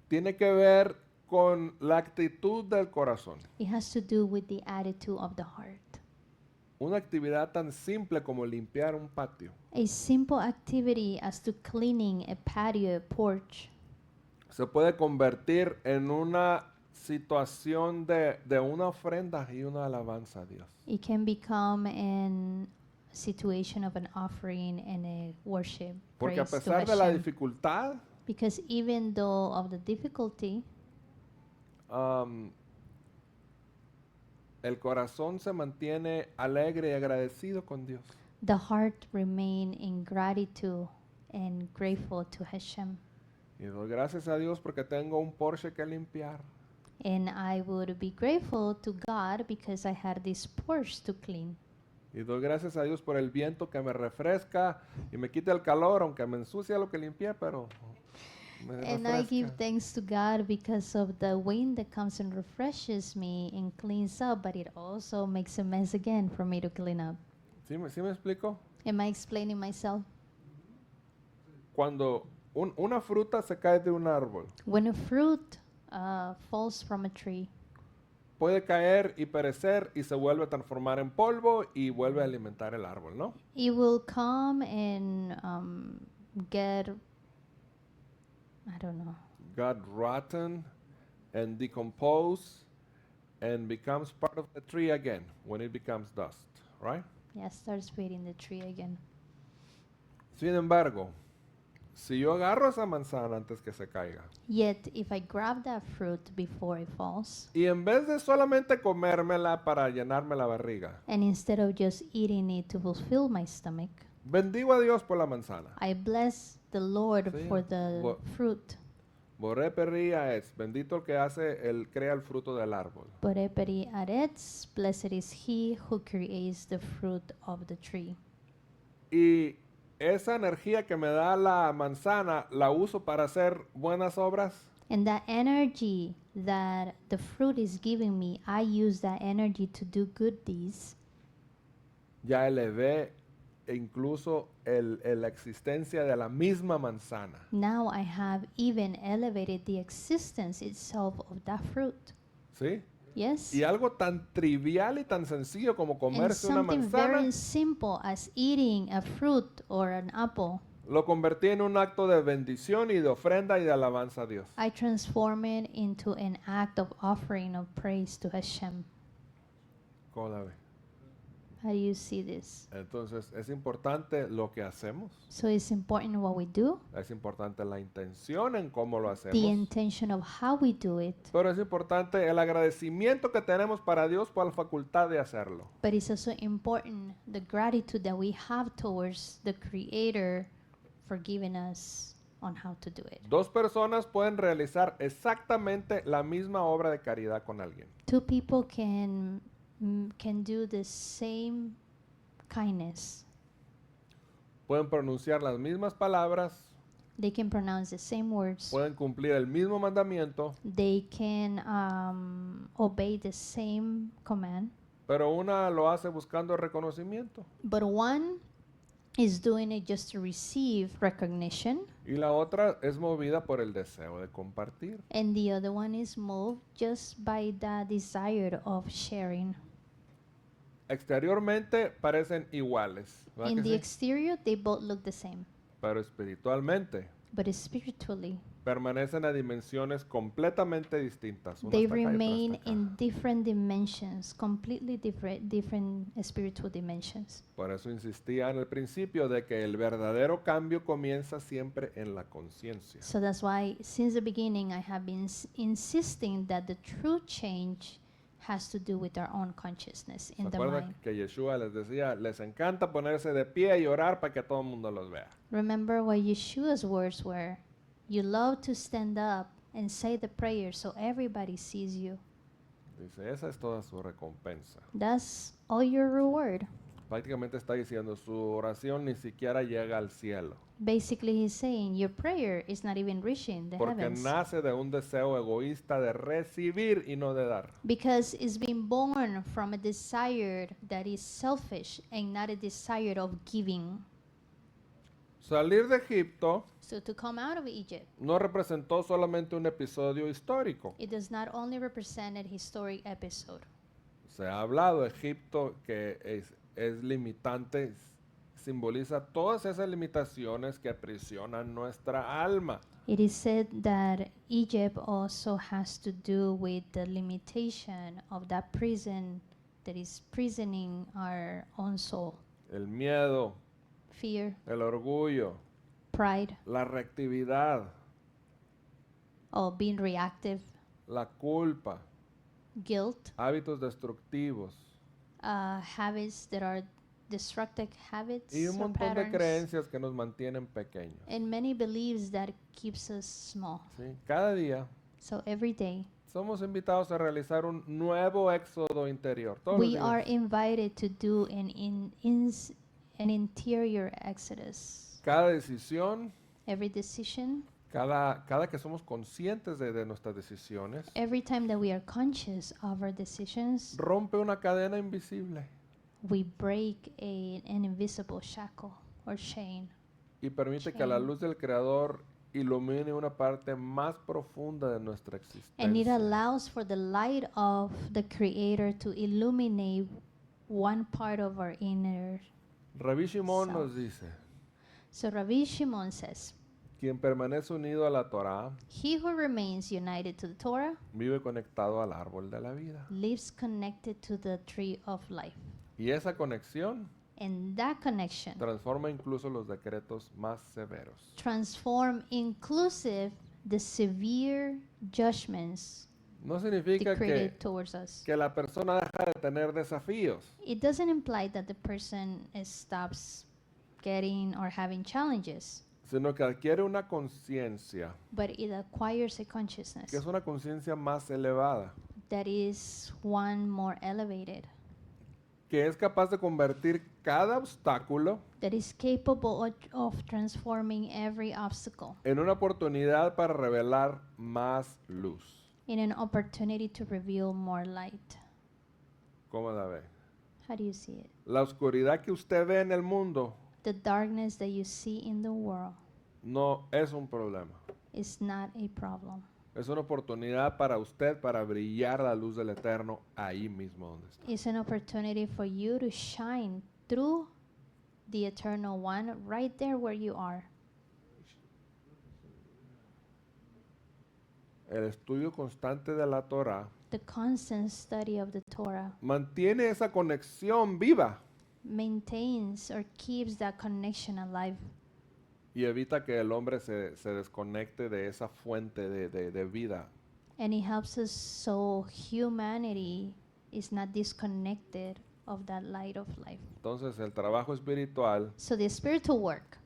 Tiene que ver con la actitud del corazón. It has to do with the attitude of the heart. Una actividad tan simple como limpiar un patio A simple activity as to cleaning a patio, a porch, se puede convertir en una situación de una ofrenda y una alabanza a Dios. it can become an situation of an offering and a worship, Porque a praise to pesar de la Hashem. dificultad, Because even though of the difficulty, el corazón se mantiene alegre y agradecido con Dios. the heart remain in gratitude and grateful to Hashem. Y doy gracias a Dios porque tengo un Porsche que limpiar. And I would be grateful to God because I had this porch to clean. Y doy gracias a Dios por el viento que me refresca y me quita el calor, aunque me ensucia lo que limpié, pero me And I give refresca. thanks to God because of the wind that comes and refreshes me and cleans up, but it also makes a mess again for me to clean up. ¿Sí me explico? Am I explaining myself? Cuando una fruta se cae de un árbol, When a fruit falls from a tree, puede caer y perecer y se vuelve a transformar en polvo y vuelve a alimentar el árbol, ¿no? it will come and get, I don't know, Got rotten and decompose and becomes part of the tree again when it becomes dust, right? yeah, starts feeding the tree again. Sin embargo, si yo agarro esa manzana antes que se caiga Yet, if I grab that fruit before it falls, y en vez de solamente comérmela para llenarme la barriga, and instead of just eating it to fulfill my stomach, bendigo a Dios por la manzana. I bless the Lord Sí, for the bu- fruit. Boré peri aetz. Bendito el que crea el fruto del árbol. Boreperi aretz, blessed is he who creates the fruit of the tree. Y esa energía que me da la manzana la uso para hacer buenas obras. And that energy that the fruit is giving me, I use that energy to do good deeds. Ya elevé incluso la existencia de la misma manzana. Now I have even elevated the existence itself of that fruit. ¿Sí? Yes? Y algo tan trivial y tan sencillo como And comerse una something manzana, very simple as eating a fruit or an apple, lo convertí en un acto de bendición y de ofrenda y de alabanza a Dios. I transform it into an act of offering of praise to Hashem. ¿Cómo la ve? How do you see this? Entonces, es importante lo que hacemos. So it's important what we do, Es importante la intención en cómo lo the hacemos. intention of how we do it, Pero es importante el agradecimiento que tenemos para Dios por la facultad de hacerlo. but it's also important the gratitude that we have towards the Creator for giving us on how to do it. Dos personas pueden realizar exactamente la misma obra de caridad con alguien. Two people can do the same kindness. Pueden pronunciar las mismas palabras, They can pronounce the same words. pueden cumplir el mismo mandamiento, They can obey the same command. pero una lo hace buscando reconocimiento But one is doing it just to receive recognition, y la otra es movida por el deseo de compartir. and the other one is moved just by the desire of sharing. Exteriormente parecen iguales, ¿verdad In que the sí? exterior, they both look the same, Pero espiritualmente but spiritually, permanecen a dimensiones completamente distintas. Una they está acá y otra remain está acá. in different dimensions, completely different spiritual dimensions. Por eso insistía en el principio de que el verdadero cambio comienza siempre en la conciencia. So that's why, since the beginning, I have been insisting that the true change has to do with our own consciousness ¿Se in the acuerdan mind. que Yeshua les decía, les encanta ponerse de pie y orar para que todo el mundo los vea? Remember what Yeshua's words were. You love to stand up and say the prayer so everybody sees you. Dice, esa es toda su recompensa. That's all your reward. Prácticamente está diciendo, su oración ni siquiera llega al cielo. Basically, he's saying your prayer is not even reaching the Porque heavens nace de un deseo egoísta de recibir y no de dar. because it's been born from a desire that is selfish and not a desire of giving. Salir de Egipto So to come out of Egypt, no representó solamente un episodio histórico. it does not only represent a historic episode. Se ha hablado, Egipto, que es limitante, simboliza todas esas limitaciones que aprisionan nuestra alma. It is said that Egypt also has to do with the limitation of that prison that is prisoning our own soul. El miedo, Fear, el orgullo, pride, la reactividad, or being reactive, la culpa, guilt, hábitos destructivos habits that are destructive habits y un or montón de patterns, creencias que nos mantienen pequeños. and many beliefs that keeps us small. ¿Sí? Cada día So every day somos invitados a realizar un nuevo éxodo interior. Todos los we are días. invited to do an interior exodus. Cada decisión, Every decision, cada que somos conscientes de nuestras decisiones, every time that we are conscious of our decisions, rompe una cadena invisible we break an invisible shackle or chain, y permite que la luz del Creador ilumine una parte más profunda de nuestra and it existencia. allows for the light of the Creator to illuminate one part of our inner. Rabbi Shimon self. nos dice, So Rabbi Shimon says, quien permanece unido a la Torah he who remains united to the Torah vive conectado al árbol de la vida. lives connected to the tree of life. Y esa conexión And that connection transforma incluso los decretos más severos. transform inclusive the severe judgments No significa decreed towards us. que la persona deja de tener desafíos, It doesn't imply that the person stops getting or having challenges, sino que adquiere una conciencia, but it acquires a consciousness que es una conciencia más elevada, that is one more elevated, que es capaz de convertir cada obstáculo that is capable of transforming every obstacle en una oportunidad para revelar más luz. in an opportunity to reveal more light. ¿Cómo la ve? How do you see it? La oscuridad que usted ve en el mundo The darkness that you see in the world no es un problema. is not a problem. Es una oportunidad para usted para brillar la luz del Eterno ahí mismo donde está. It's an opportunity for you to shine through the Eternal One right there where you are. El estudio constante de la Torah The constant study of the Torah mantiene esa conexión viva maintains or keeps that connection alive y evita que el hombre se desconecte de esa fuente de vida. and it helps us so humanity is not disconnected of that light of life. Entonces el trabajo espiritual So the spiritual work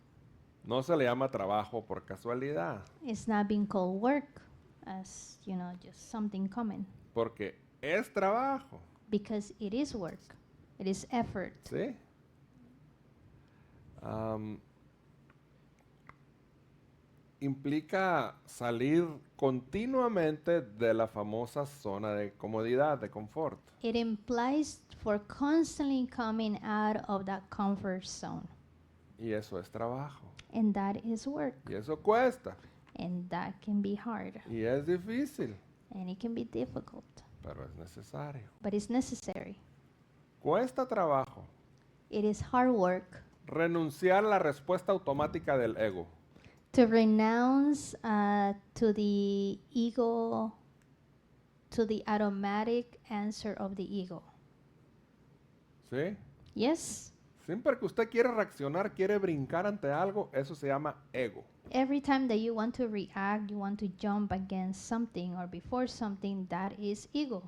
no se le llama trabajo por casualidad, is not being called work as, just something common, porque es trabajo, because it is work. It is effort. ¿sí? Implica salir continuamente de la famosa zona de comodidad, de confort. It implies for constantly coming out of that comfort zone. Y eso es trabajo. And that is work. Y eso cuesta. And that can be hard. Y es difícil, And it can be difficult. pero es necesario. But it's necessary. Cuesta trabajo It is hard work renunciar a la respuesta automática del ego. to renounce to the ego, to the automatic answer of the ego. ¿Sí? Yes? Siempre que usted quiere reaccionar, quiere brincar ante algo, eso se llama ego. Every time that you want to react, you want to jump against something or before something, that is ego.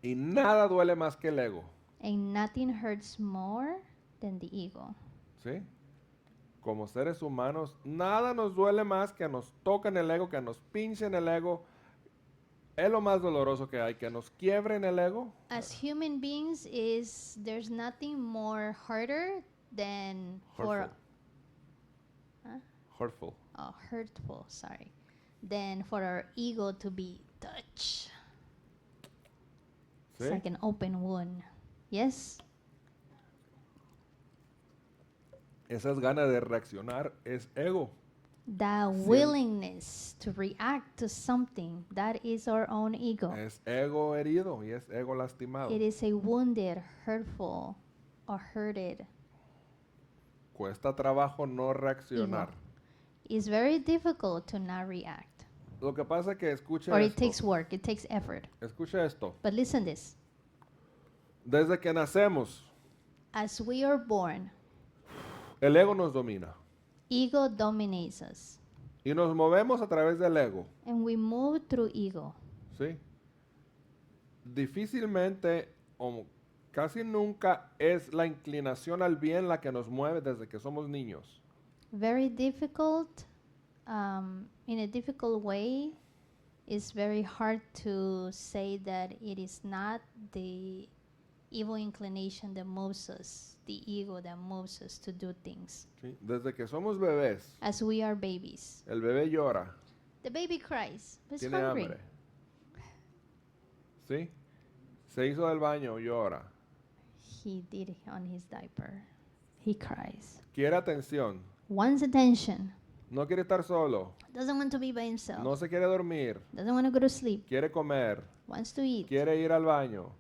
Y nada duele más que el ego. And nothing hurts more than the ego. ¿Sí? Como seres humanos, nada nos duele más que nos toquen el ego, que nos pinchen el ego. Es lo más doloroso que hay, que nos quiebren el ego. As human beings, there's nothing more harder than Hurtful. Huh? Hurtful. Hurtful, sorry, than for our ego to be touched. It's ¿Sí? like an open wound. Yes? Esas ganas de reaccionar es ego. That willingness to react to something, that is our own ego. Es ego herido y es ego lastimado. It is a wounded, hurtful, or hurted. Cuesta trabajo no reaccionar. It's very difficult to not react. Lo que pasa es que escuche Or it esto. takes work, it takes effort. Escuche esto. But listen this. Desde que nacemos, As we are born, el ego nos domina. ego dominates us. Y nos movemos a través del ego. And we move through ego. ¿Sí? Difícilmente o casi nunca es la inclinación al bien la que nos mueve desde que somos niños. Very difficult, in a difficult way, it's very hard to say that it is not the evil inclination that moves us, the ego that moves us to do things. ¿Sí? Desde que somos bebés, As we are babies, el bebé llora, the baby cries, but it's tiene hungry. hambre. ¿Sí? Se hizo del baño, llora. He did it on his diaper. He cries. Quiere atención. Wants attention. No quiere estar solo. Doesn't want to be by himself. No se quiere dormir. Doesn't want to go to sleep. Quiere comer. Wants to eat. Quiere ir al baño.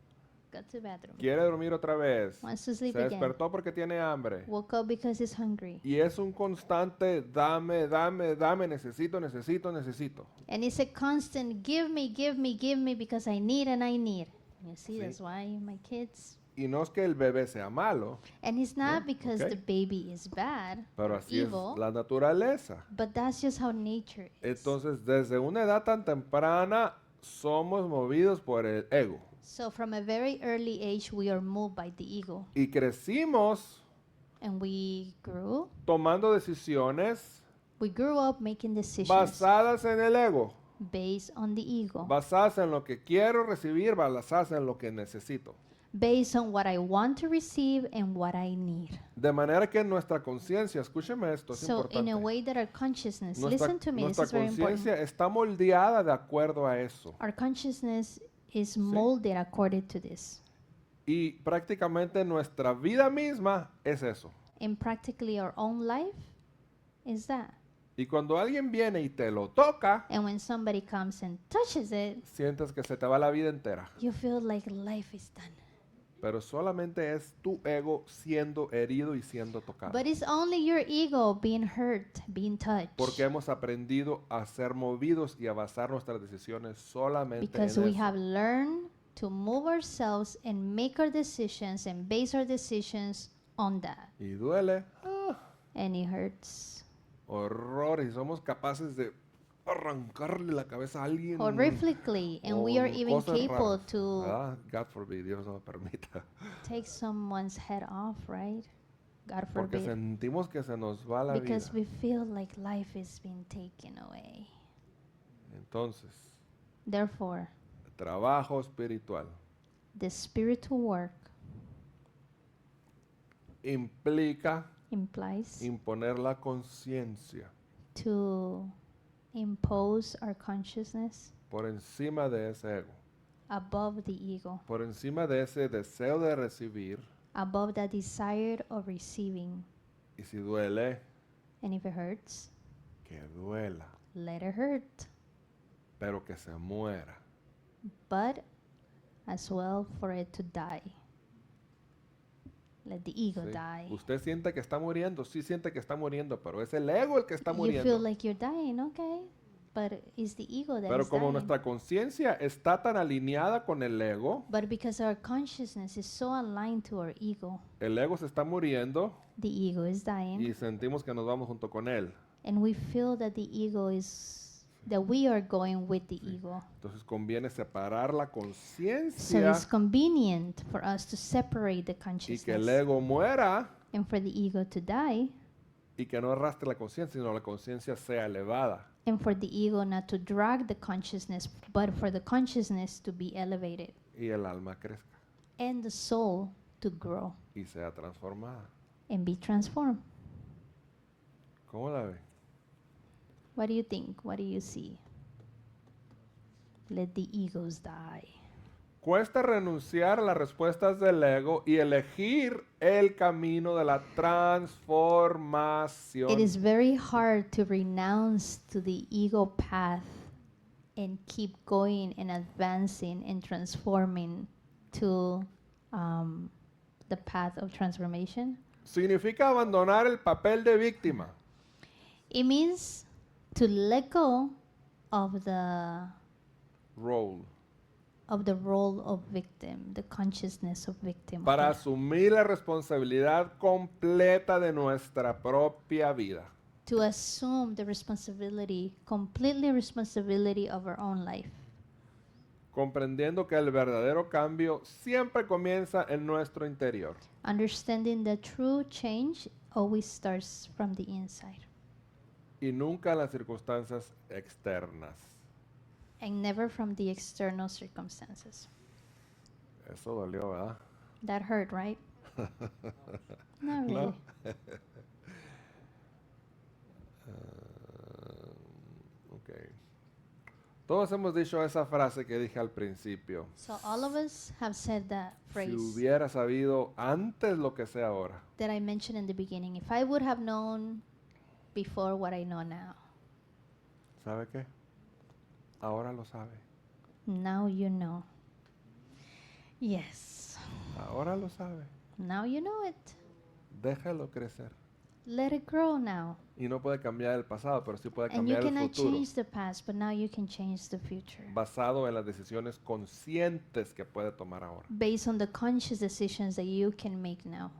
Go to the bathroom. Quiere dormir otra vez. Wants to sleep Se again. despertó porque tiene hambre. Woke up because he's hungry. Y es un constante dame, dame, dame, necesito, necesito, necesito. And it's a constant give me, give me, give me because I need and I need. You see, Sí. that's why my kids. Y no es que el bebé sea malo, And it's not because okay. the baby is bad pero or así evil, es la naturaleza. but that's just how nature is. Entonces, desde una edad tan temprana, somos movidos por el ego. So from a very early age, we are moved by the ego. Y crecimos And we grew tomando decisiones We grew up making decisions basadas en el ego, based on the ego, basadas en lo que quiero recibir, basadas en lo que necesito. based on what I want to receive and what I need. De manera que nuestra conciencia, escúcheme esto, es So in importante. a way that our consciousness, Nuestra, listen to me, this nuestra is very important. conciencia está moldeada de acuerdo a eso. Our consciousness is molded according to this. Y prácticamente nuestra vida misma es eso. And practically our own life is that. Y cuando alguien viene y te lo toca, And when somebody comes and touches it, sientes que se te va la vida entera. you feel like life is done. Pero solamente es tu ego siendo herido y siendo tocado. But it's only your ego being hurt, being touched. Porque hemos aprendido a ser movidos y a basar nuestras decisiones solamente Because en we eso. have learned to move ourselves and make our decisions and base our decisions on that. Y duele. And it hurts. Horrores. Y somos capaces de arrancarle la cabeza a alguien. Horrifically. And we are con even cosas capable raras, to ¿verdad? God forbid, Dios no me permita. take someone's head off, right? God Porque forbid. sentimos que se nos va la Because vida. we feel like life is being taken away. Entonces, Therefore, trabajo espiritual the spiritual work implica implies imponer la conciencia to impose our consciousness por encima de ese ego, above the ego, por encima de ese deseo de recibir. above the desire of receiving. Y si duele, And if it hurts, que duela, let it hurt. pero que se muera. But as well for it to die. Let the ego ¿Sí? die. Usted siente que está muriendo, sí siente que está muriendo, pero es el ego el que está You muriendo. feel like you're dying, okay? But it's the ego that Pero is como dying. nuestra conciencia está tan alineada con el ego Because our consciousness is so aligned to our ego, se está muriendo the ego is dying. y sentimos que nos vamos junto con él. And we feel that the ego is, that we are going with the ego. Entonces conviene separar la So conciencia it's convenient for us to separate the y que el consciousness ego muera and for the ego to die y que no arrastre la conciencia, sino la conciencia sea elevada. and for the ego not to drag the consciousness, but for the consciousness to be elevated Y el alma crezca and the soul to grow y sea transformada. and be transformed. ¿Cómo la ve? What do you think? What do you see? Let the egos die. Cuesta renunciar a las respuestas del ego y elegir el camino de la transformación. It is very hard to renounce to the ego path and keep going and advancing and transforming to the path of transformation. Significa abandonar el papel de víctima It means to let go of the role role of victim, the consciousness of victim, para asumir la responsabilidad completa de nuestra propia vida. to assume the responsibility, completely responsibility of our own life. Comprendiendo que el verdadero cambio siempre comienza en nuestro interior Understanding that true change always starts from the inside y nunca en las circunstancias externas. and never from the external circumstances. Eso dolió, ¿verdad? That hurt, right? Not really. No. Ok. Todos hemos dicho esa frase que dije al principio. So all of us have said that Si phrase hubiera sabido antes lo que sé ahora. that I mentioned in the beginning. If I would have known before what I know now. ¿Sabe qué? Ahora lo sabe. Now you know. Yes. Ahora lo sabe. Now you know it. Déjalo crecer. Let it grow now. Y no puede cambiar el pasado, pero sí puede And you cambiar el cannot futuro. change the past, but now you can change the future. Basado en las decisiones conscientes que puede tomar ahora. Based on the conscious decisions that you can make now.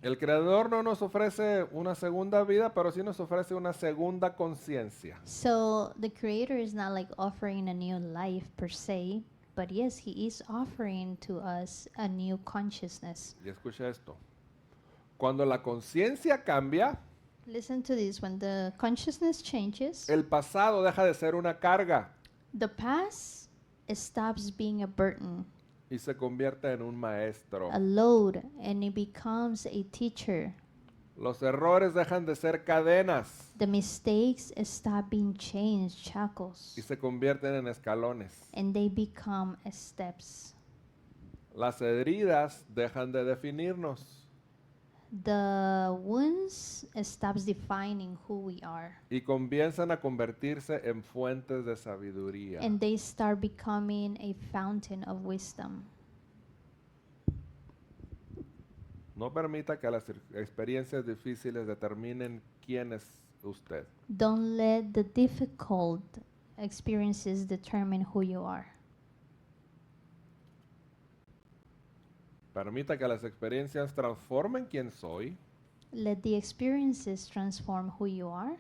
El Creador no nos ofrece una segunda vida, pero sí nos ofrece una segunda conciencia. So the Creator is not like offering a new life per se, but yes, He is offering to us a new consciousness. Y escucha esto. Cuando la conciencia cambia, Listen to this. When the consciousness changes, el pasado deja de ser una carga the past stops being a burden, y se convierte en un maestro. a load, and it becomes a teacher. Los errores dejan de ser cadenas The mistakes stop being chains, shackles, y se convierten en escalones. and they become steps. Las heridas dejan de definirnos The wounds stops defining who we are, y comienzan a convertirse en fuentes de sabiduría. and they start becoming a fountain of wisdom. No permita que las experiencias difíciles determinen quién es usted. Don't let the difficult experiences determine who you are. Permita que las experiencias transformen quién soy Let the experiences transform who you are.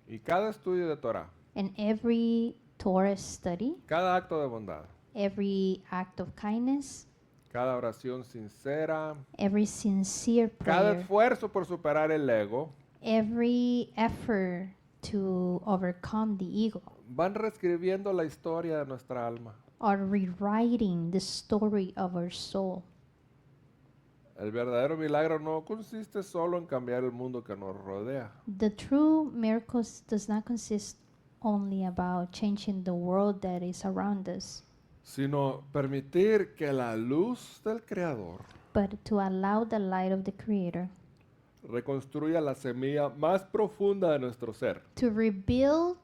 y cada estudio de Torah, And every Torah study, cada acto de bondad, every act of kindness, cada oración sincera, every sincere cada prayer, esfuerzo por superar el ego, every effort to overcome the ego, van reescribiendo la historia de nuestra alma. are rewriting the story of our soul. El verdadero milagro no consiste solo en cambiar el mundo que nos rodea, The true miracles does not consist only about changing the world that is around us, sino permitir que la luz del Creador but to allow the light of the Creator reconstruya la semilla más profunda de nuestro ser. to rebuild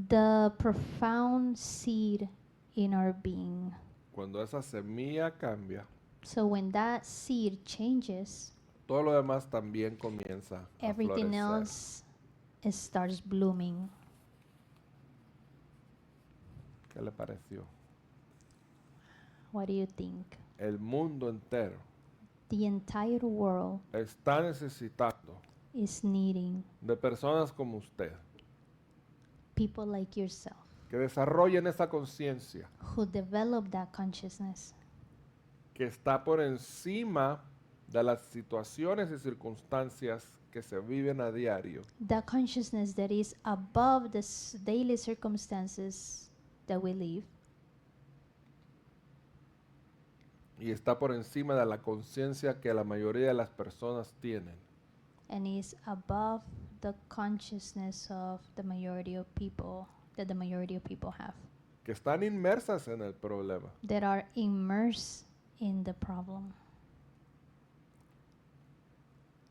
the profound seed in our being. Cuando esa semilla cambia, So when that seed changes, todo lo demás también comienza a everything florecer. else starts blooming. ¿Qué le pareció? What do you think? El mundo entero The entire world está necesitando is needing de personas como usted people like yourself que desarrollen esa conciencia who develop that consciousness que está por encima de las situaciones y circunstancias que se viven a diario that consciousness that is above the daily circumstances that we live, y está por encima de la conciencia que la mayoría de las personas tienen. and is above the consciousness of the majority of people that the majority of people have, Que están inmersas en el problema. that are immersed in the problem.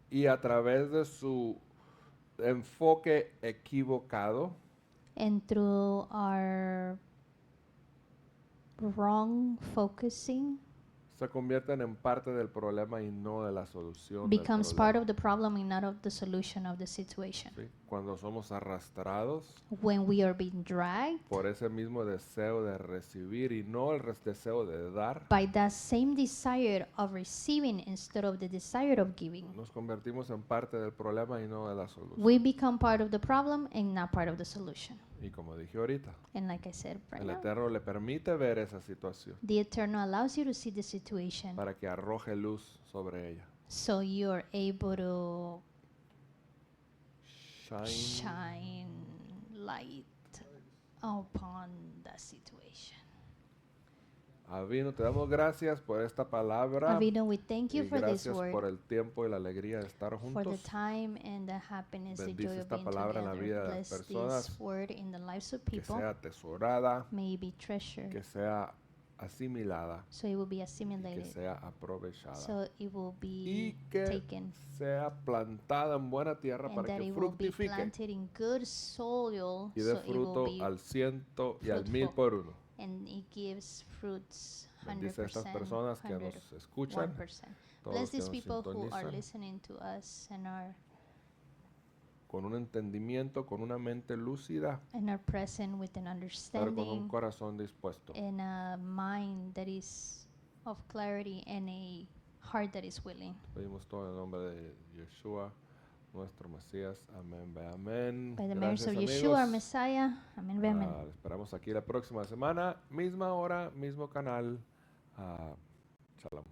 Y a través de su enfoque equivocado, And through our wrong focusing, se convierten en parte del problema y no de la solución del becomes part problema. of the problem and not of the solution of the situation. ¿Sí? Cuando somos arrastrados When we are being dragged por ese mismo deseo de recibir y no el deseo de dar, by that same desire of receiving instead of the desire of giving, nos convertimos en parte del problema y no de la solución. we become part of the problem and not part of the solution. Y como dije ahorita, And like I said right el now, Eterno le permite ver esa situación the Eternal allows you to see the situation para que arroje luz sobre ella. so you're able to Shine. shine light upon that situation. Avino, te damos gracias por esta palabra Avino, we thank you y for this gracias por word, el tiempo y la alegría de estar for the juntos. time and the happiness, the Bendice joy of esta being palabra en la vida together. de las Bless this personas, word in the lives of Que people. sea atesorada, May it be treasured, que sea asimilada, so it will be que assimilated, sea aprovechada so it will y be que taken, sea plantada en buena tierra and para that que it will be fructifique planted in good soil, y so dé it will fruto be al 100 y al 1000 fruitful. por uno. and it gives fruits Bendice a estas 100%, personas que nos escuchan, 1%. todos Bless los que these nos people who are sintonizan, listening to us and con un entendimiento, con una mente lúcida, are present with an pero con un understanding corazón dispuesto. and a mind that is of clarity and a heart that is willing. Pedimos todo en el nombre de Yeshua, nuestro Mesías. Amén, ve amén. By the merits Gracias, of Yeshua, our amigos. Messiah. Amen. Ve amen. Les esperamos aquí la próxima semana, misma hora, mismo canal. Shalom.